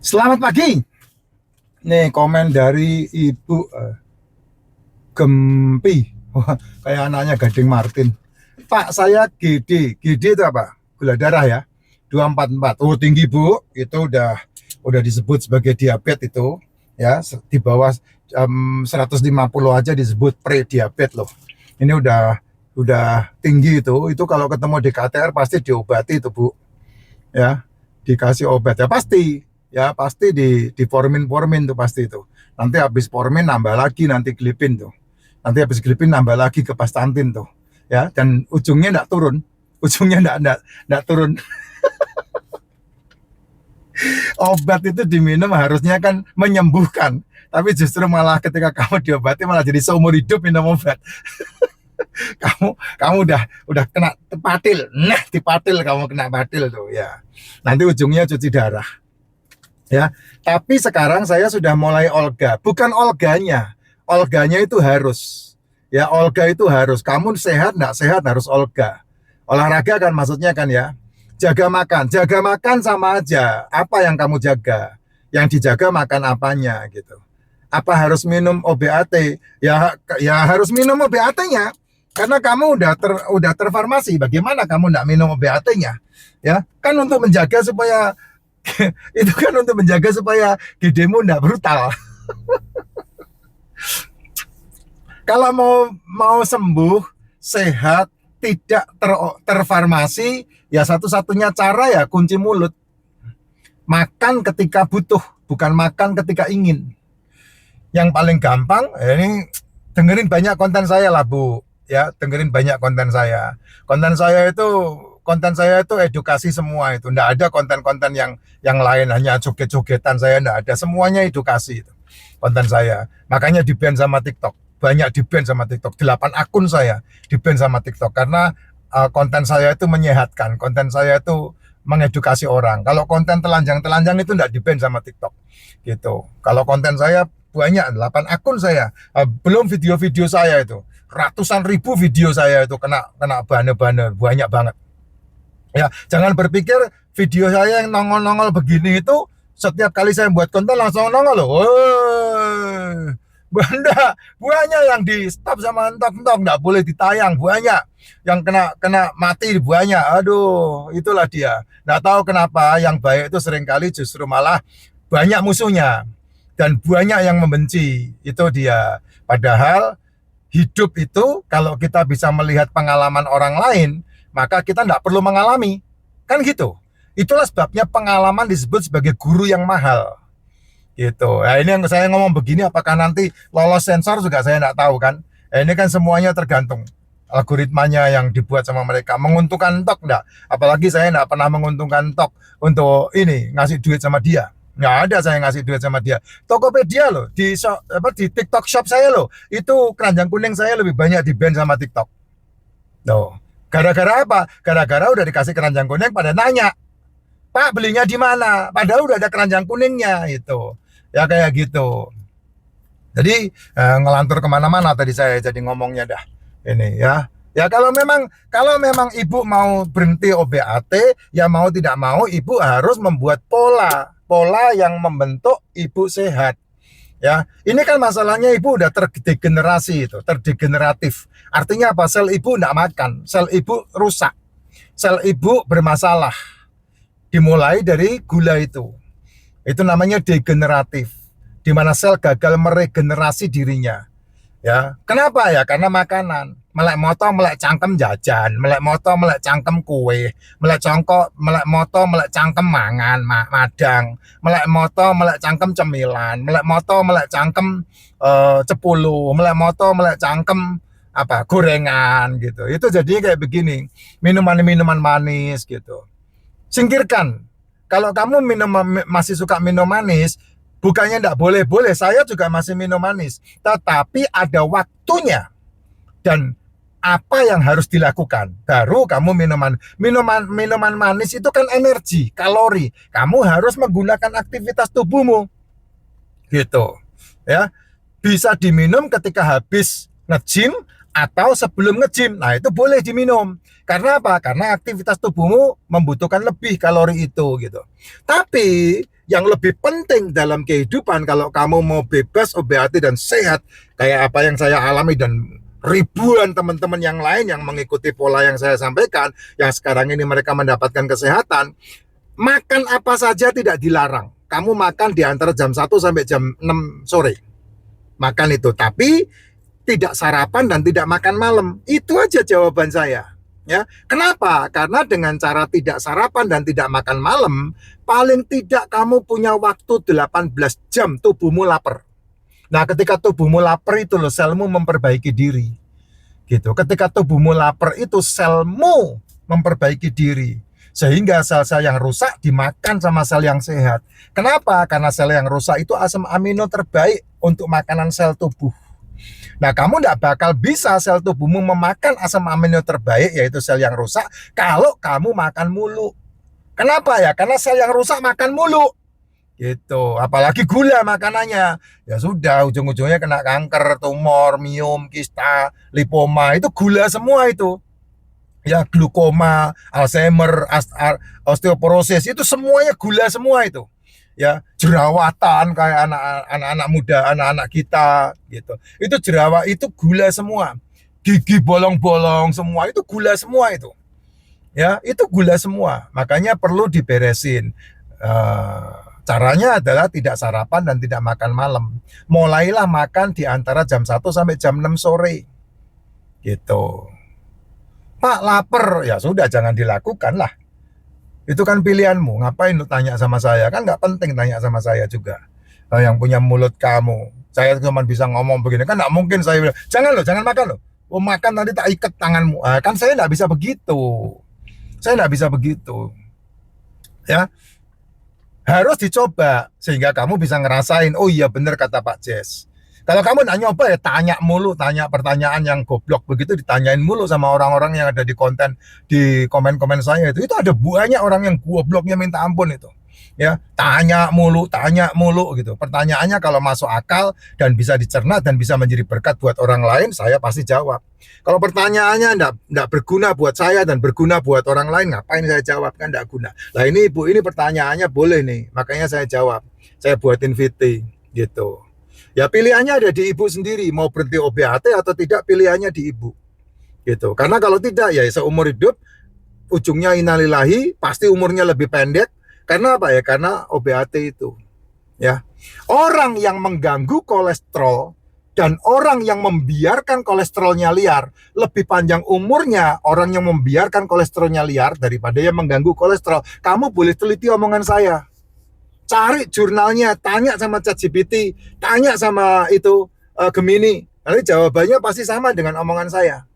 Selamat pagi. Nih komen dari Ibu Gempi. Wah, kayak anaknya Gading Martin. Pak, saya GD. GD itu apa? Gula darah ya. 244. Oh, tinggi, Bu. Itu udah disebut sebagai diabetes itu, ya. Di bawah 150 aja disebut pre-diabetes loh. Ini udah tinggi itu. Itu kalau ketemu di KTR pasti diobati itu, Bu. Ya, dikasih obat ya pasti di formin tuh pasti itu. Nanti habis formin nambah lagi, nanti glipin tuh, nanti habis glipin nambah lagi ke pastantin tuh, ya. Dan ujungnya enggak turun, ujungnya enggak turun. Obat itu diminum harusnya kan menyembuhkan, tapi justru malah ketika kamu diobati malah jadi seumur hidup minum obat. Kamu udah kena patil, nah di patil kamu kena patil tuh ya, nanti ujungnya cuci darah, ya. Tapi sekarang saya sudah mulai olga, bukan olganya itu harus, ya. Olga itu harus, kamu sehat nggak sehat harus olga. Olahraga kan maksudnya kan, ya. Jaga makan sama aja, apa yang kamu jaga, yang dijaga makan apanya gitu. Apa harus minum OBAT? Ya harus minum OBAT-nya, karena kamu udah terfarmasi. Bagaimana kamu nggak minum OBAT-nya? Ya kan untuk menjaga supaya itu kan untuk menjaga supaya gedemu nggak brutal. Kalau mau sembuh, sehat, tidak terfarmasi, ya satu-satunya cara ya kunci mulut. Makan ketika butuh, bukan makan ketika ingin. Yang paling gampang, ini dengerin banyak konten saya lah, Bu. Ya, dengerin banyak konten saya. Konten saya itu edukasi semua itu. Nggak ada konten-konten yang lain hanya joget-jogetan, saya nggak ada. Semuanya edukasi itu. Konten saya. Makanya di-ban sama TikTok. Banyak di-ban sama TikTok. 8 akun saya di-ban sama TikTok karena konten saya itu menyehatkan. Konten saya itu mengedukasi orang. Kalau konten telanjang-telanjang itu nggak di-ban sama TikTok. Gitu. Kalau konten saya banyak, 8 akun saya. Belum video-video saya itu. Ratusan ribu video saya itu kena bane-bane, banyak banget. Ya, jangan berpikir video saya yang nongol-nongol begini itu setiap kali saya buat konten langsung nongol loh. Banda, banyak yang di stop sama entok-entok, nggak boleh ditayang, banyak yang kena mati, banyak. Aduh, itulah dia. Nggak tahu kenapa yang baik itu seringkali justru malah banyak musuhnya dan banyak yang membenci. Itu dia. Padahal hidup itu kalau kita bisa melihat pengalaman orang lain, maka kita nggak perlu mengalami. Kan gitu. Itulah sebabnya pengalaman disebut sebagai guru yang mahal. Gitu. Nah, ini yang saya ngomong begini, apakah nanti lolos sensor juga saya nggak tahu kan. Ini kan semuanya tergantung algoritmanya yang dibuat sama mereka. Menguntungkan tok enggak? Apalagi saya nggak pernah menguntungkan tok untuk ini ngasih duit sama dia. Nggak ada saya ngasih duit sama dia. Tokopedia loh, di TikTok shop saya loh, itu keranjang kuning saya lebih banyak di-ban sama TikTok. Loh, gara-gara apa? Gara-gara udah dikasih keranjang kuning pada nanya, Pak belinya di mana? Padahal udah ada keranjang kuningnya itu. Ya kayak gitu. Jadi ngelantur kemana-mana tadi saya jadi ngomongnya dah. Ini ya. Ya kalau memang ibu mau berhenti OBAT, ya mau tidak mau ibu harus membuat pola yang membentuk ibu sehat. Ya, ini kan masalahnya ibu udah terdegenerasi itu, terdegeneratif. Artinya apa? Sel ibu enggak makan, sel ibu rusak, sel ibu bermasalah. Dimulai dari gula itu. Itu namanya degeneratif, di mana sel gagal meregenerasi dirinya. Ya, kenapa ya? Karena makanan. Melek moto, melek cangkem jajan, melek moto, melek cangkem kue, melek congkok, melek moto, melek cangkem mangan, madang, melek moto, melek cangkem cemilan, melek moto, melek cangkem cepulu, melek moto, melek cangkem apa gorengan gitu. Itu jadinya kayak begini, minuman-minuman manis gitu. Singkirkan. Kalau kamu masih suka minum manis, bukannya enggak boleh-boleh, saya juga masih minum manis. Tetapi ada waktunya dan apa yang harus dilakukan. Baru kamu minuman manis itu kan energi, kalori. Kamu harus menggunakan aktivitas tubuhmu. Gitu. Ya. Bisa diminum ketika habis nge-gym atau sebelum nge-gym. Nah, itu boleh diminum. Karena apa? Karena aktivitas tubuhmu membutuhkan lebih kalori itu gitu. Tapi yang lebih penting dalam kehidupan kalau kamu mau bebas OBAT dan sehat kayak apa yang saya alami dan ribuan teman-teman yang lain yang mengikuti pola yang saya sampaikan, yang sekarang ini mereka mendapatkan kesehatan, makan apa saja tidak dilarang. Kamu makan di antara jam 1 sampai jam 6 sore. Makan itu, tapi tidak sarapan dan tidak makan malam. Itu aja jawaban saya. Ya, kenapa? Karena dengan cara tidak sarapan dan tidak makan malam, paling tidak kamu punya waktu 18 jam tubuhmu lapar. Nah, ketika tubuhmu lapar itu loh, selmu memperbaiki diri. Gitu. Ketika tubuhmu lapar itu selmu memperbaiki diri. Sehingga sel-sel yang rusak dimakan sama sel yang sehat. Kenapa? Karena sel yang rusak itu asam amino terbaik untuk makanan sel tubuh. Nah, kamu tidak bakal bisa sel tubuhmu memakan asam amino terbaik, yaitu sel yang rusak, kalau kamu makan mulu. Kenapa ya? Karena sel yang rusak makan mulu. Gitu, apalagi gula makanannya. Ya sudah, ujung-ujungnya kena kanker, tumor, miom, kista, lipoma, itu gula semua itu. Ya, glukoma, Alzheimer, osteoporosis, itu semuanya gula semua itu. Ya, jerawatan kayak anak-anak muda, anak-anak kita gitu. Itu jerawat, itu gula semua. Gigi bolong-bolong semua itu gula semua itu. Ya, itu gula semua. Makanya perlu diberesin. Caranya adalah tidak sarapan dan tidak makan malam. Mulailah makan di antara jam 1 sampai jam 6 sore. Gitu. Pak, lapar. Ya sudah, jangan dilakukan lah. Itu kan pilihanmu. Ngapain lu tanya sama saya? Kan nggak penting tanya sama saya juga. Yang punya mulut kamu. Saya cuma bisa ngomong begini. Kan nggak mungkin saya bilang, jangan lo, jangan makan lo. Oh, makan nanti tak ikat tanganmu. Kan saya nggak bisa begitu. Saya nggak bisa begitu. Ya, harus dicoba sehingga kamu bisa ngerasain. Oh iya bener kata Pak Jess. Kalau kamu nggak nyoba ya tanya mulu, tanya pertanyaan yang goblok begitu, ditanyain mulu sama orang-orang yang ada di konten, di komen-komen saya itu ada banyak orang yang gobloknya minta ampun itu. Ya, tanya mulu gitu. Pertanyaannya kalau masuk akal dan bisa dicerna dan bisa menjadi berkat buat orang lain, saya pasti jawab. Kalau pertanyaannya enggak berguna buat saya dan berguna buat orang lain, ngapain saya jawab? Kan enggak guna. Lah ini Ibu, ini pertanyaannya boleh nih, makanya saya jawab. Saya buatin VT gitu. Ya pilihannya ada di Ibu sendiri, mau berhenti OBAT atau tidak, pilihannya di Ibu. Gitu. Karena kalau tidak ya seumur hidup ujungnya innalillahi, pasti umurnya lebih pendek. Karena apa ya? Karena OBAT itu. Ya. Orang yang mengganggu kolesterol dan orang yang membiarkan kolesterolnya liar, lebih panjang umurnya orang yang membiarkan kolesterolnya liar daripada yang mengganggu kolesterol. Kamu boleh teliti omongan saya. Cari jurnalnya, tanya sama ChatGPT, tanya sama itu Gemini. Nanti jawabannya pasti sama dengan omongan saya.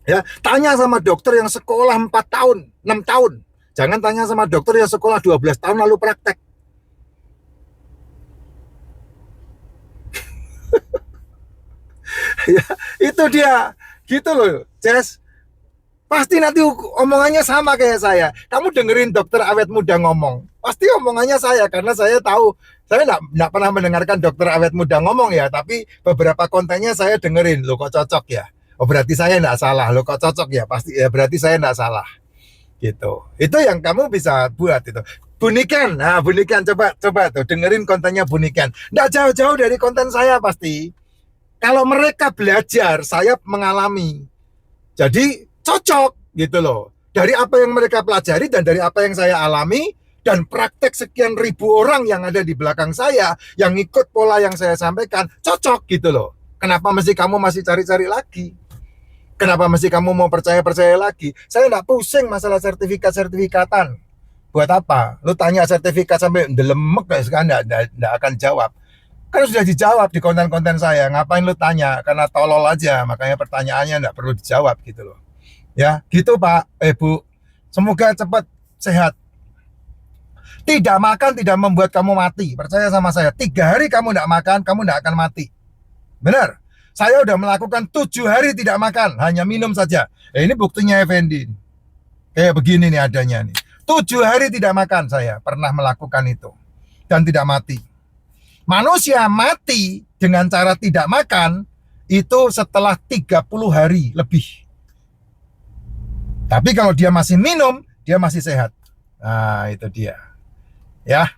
Ya, tanya sama dokter yang sekolah 4 tahun, 6 tahun. Jangan tanya sama dokter yang sekolah 12 tahun lalu praktek. Ya, itu dia. Gitu loh, Jess. Pasti nanti omongannya sama kayak saya. Kamu dengerin dokter awet muda ngomong. Pasti omongannya saya, karena saya tahu. Saya enggak pernah mendengarkan dokter awet muda ngomong ya, tapi beberapa kontennya saya dengerin. Loh kok cocok ya? Oh berarti saya enggak salah. Loh kok cocok ya? Pasti ya, berarti saya enggak salah. Gitu. Itu yang kamu bisa buat itu. Bunikan. Nah, Bunikan coba tuh dengerin kontennya Bunikan. Enggak jauh-jauh dari konten saya pasti. Kalau mereka belajar, saya mengalami. Jadi cocok gitu loh. Dari apa yang mereka pelajari dan dari apa yang saya alami dan praktek sekian ribu orang yang ada di belakang saya yang ikut pola yang saya sampaikan, cocok gitu loh. Kenapa mesti kamu masih cari-cari lagi? Kenapa mesti kamu mau percaya-percaya lagi? Saya nggak pusing masalah sertifikat-sertifikatan. Buat apa? Lu tanya sertifikat sampai ndelemek nggak akan jawab. Kan sudah dijawab di konten-konten saya. Ngapain lu tanya? Karena tolol aja. Makanya pertanyaannya nggak perlu dijawab gitu loh. Ya, gitu Pak, Bu. Semoga cepat sehat. Tidak makan tidak membuat kamu mati. Percaya sama saya. 3 hari kamu tidak makan, kamu tidak akan mati. Benar. Saya udah melakukan 7 hari tidak makan, hanya minum saja. Ini buktinya Effendi. Kayak begini nih adanya nih. 7 hari tidak makan saya pernah melakukan itu. Dan tidak mati. Manusia mati dengan cara tidak makan itu setelah 30 hari lebih. Tapi kalau dia masih minum, dia masih sehat. Nah, itu dia. Ya.